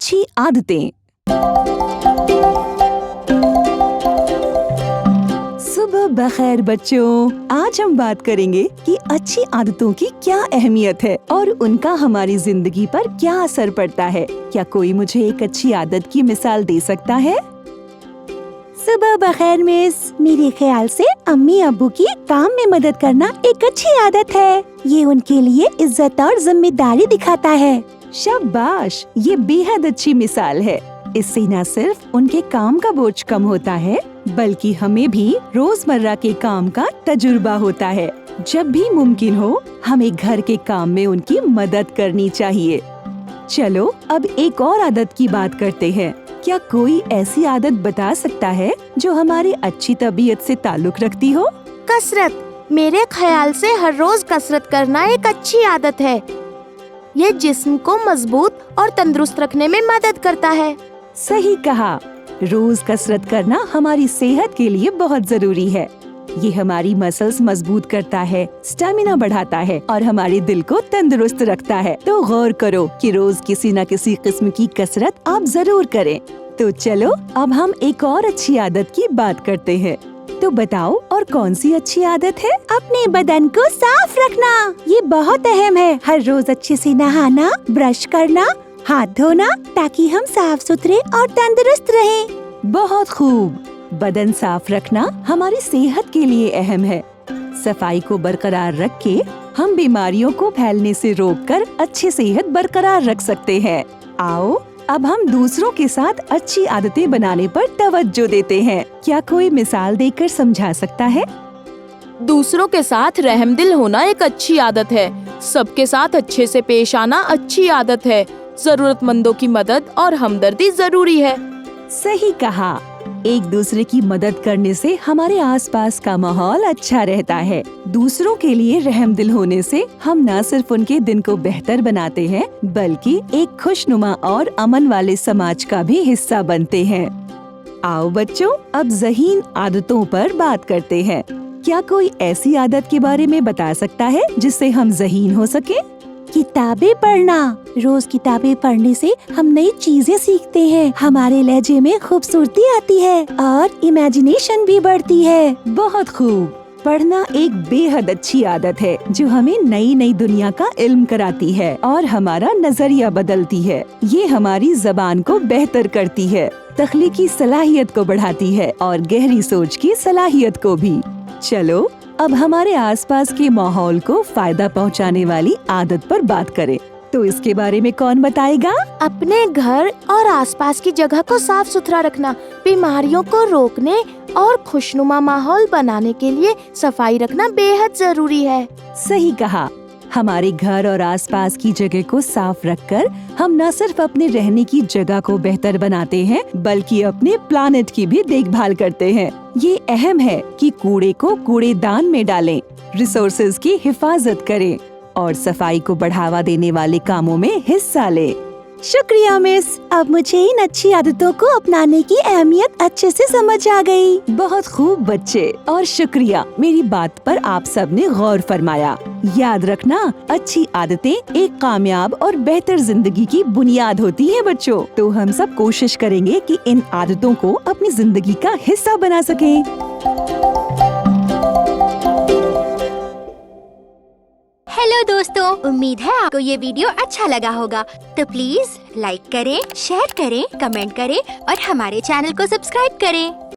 अच्छी आदतें। सुबह बखैर बच्चों, आज हम बात करेंगे कि अच्छी आदतों की क्या अहमियत है और उनका हमारी जिंदगी पर क्या असर पड़ता है। क्या कोई मुझे एक अच्छी आदत की मिसाल दे सकता है? सुबह बखैर मिस, मेरे ख्याल से अम्मी अब्बू की काम में मदद करना एक अच्छी आदत है। ये उनके लिए इज्जत और जिम्मेदारी दिखाता है। शाबाश, ये बेहद अच्छी मिसाल है। इससे न सिर्फ उनके काम का बोझ कम होता है, बल्कि हमें भी रोजमर्रा के काम का तजुर्बा होता है। जब भी मुमकिन हो, हमें घर के काम में उनकी मदद करनी चाहिए। चलो अब एक और आदत की बात करते हैं। क्या कोई ऐसी आदत बता सकता है जो हमारी अच्छी तबीयत से ताल्लुक रखती हो? कसरत। मेरे ख्याल से हर रोज कसरत करना एक अच्छी आदत है। ये जिस्म को मजबूत और तंदुरुस्त रखने में मदद करता है। सही कहा, रोज कसरत करना हमारी सेहत के लिए बहुत जरूरी है। ये हमारी मसल्स मजबूत करता है, स्टेमिना बढ़ाता है और हमारे दिल को तंदुरुस्त रखता है। तो गौर करो कि रोज किसी न किसी किस्म की कसरत आप जरूर करें। तो चलो अब हम एक और अच्छी आदत की बात करते हैं। तो बताओ, और कौन सी अच्छी आदत है? अपने बदन को साफ रखना। ये बहुत अहम है। हर रोज अच्छे से नहाना, ब्रश करना, हाथ धोना, ताकि हम साफ सुथरे और तंदुरुस्त रहें। बहुत खूब। बदन साफ रखना हमारी सेहत के लिए अहम है। सफाई को बरकरार रख के हम बीमारियों को फैलने से रोककर अच्छी सेहत बरकरार रख सकते हैं। आओ अब हम दूसरों के साथ अच्छी आदतें बनाने पर तवज्जो देते हैं। क्या कोई मिसाल देकर समझा सकता है? दूसरों के साथ रहमदिल होना एक अच्छी आदत है। सबके साथ अच्छे से पेश आना अच्छी आदत है। जरूरतमंदों की मदद और हमदर्दी जरूरी है। सही कहा, एक दूसरे की मदद करने से हमारे आसपास का माहौल अच्छा रहता है। दूसरों के लिए रहमदिल होने से हम न सिर्फ उनके दिन को बेहतर बनाते हैं, बल्कि एक खुशनुमा और अमन वाले समाज का भी हिस्सा बनते हैं। आओ बच्चों, अब ज़हीन आदतों पर बात करते हैं। क्या कोई ऐसी आदत के बारे में बता सकता है जिससे हम ज़हीन हो सके? किताबें पढ़ना। रोज किताबें पढ़ने से हम नई चीजें सीखते हैं, हमारे लहजे में खूबसूरती आती है और इमेजिनेशन भी बढ़ती है। बहुत खूब। पढ़ना एक बेहद अच्छी आदत है जो हमें नई नई दुनिया का इल्म कराती है और हमारा नजरिया बदलती है। ये हमारी जबान को बेहतर करती है, तख्लीकी सलाहियत को बढ़ाती है और गहरी सोच की सलाहियत को भी। चलो अब हमारे आसपास के माहौल को फायदा पहुंचाने वाली आदत पर बात करें। तो इसके बारे में कौन बताएगा? अपने घर और आसपास की जगह को साफ सुथरा रखना। बीमारियों को रोकने और खुशनुमा माहौल बनाने के लिए सफाई रखना बेहद जरूरी है। सही कहा, हमारे घर और आसपास की जगह को साफ रखकर हम न सिर्फ अपने रहने की जगह को बेहतर बनाते हैं, बल्कि अपने प्लानेट की भी देखभाल करते हैं। ये अहम है कि कूड़े को कूड़ेदान में डालें, रिसोर्सेज की हिफाजत करें और सफाई को बढ़ावा देने वाले कामों में हिस्सा लें। शुक्रिया मिस, अब मुझे इन अच्छी आदतों को अपनाने की अहमियत अच्छे से समझ आ गई। बहुत खूब बच्चे, और शुक्रिया, मेरी बात पर आप सब ने गौर फरमाया। याद रखना, अच्छी आदतें एक कामयाब और बेहतर जिंदगी की बुनियाद होती हैं बच्चों। तो हम सब कोशिश करेंगे कि इन आदतों को अपनी जिंदगी का हिस्सा बना सकें। हेलो दोस्तों, उम्मीद है आपको ये वीडियो अच्छा लगा होगा। तो प्लीज लाइक करें, शेयर करें, कमेंट करें और हमारे चैनल को सब्सक्राइब करें।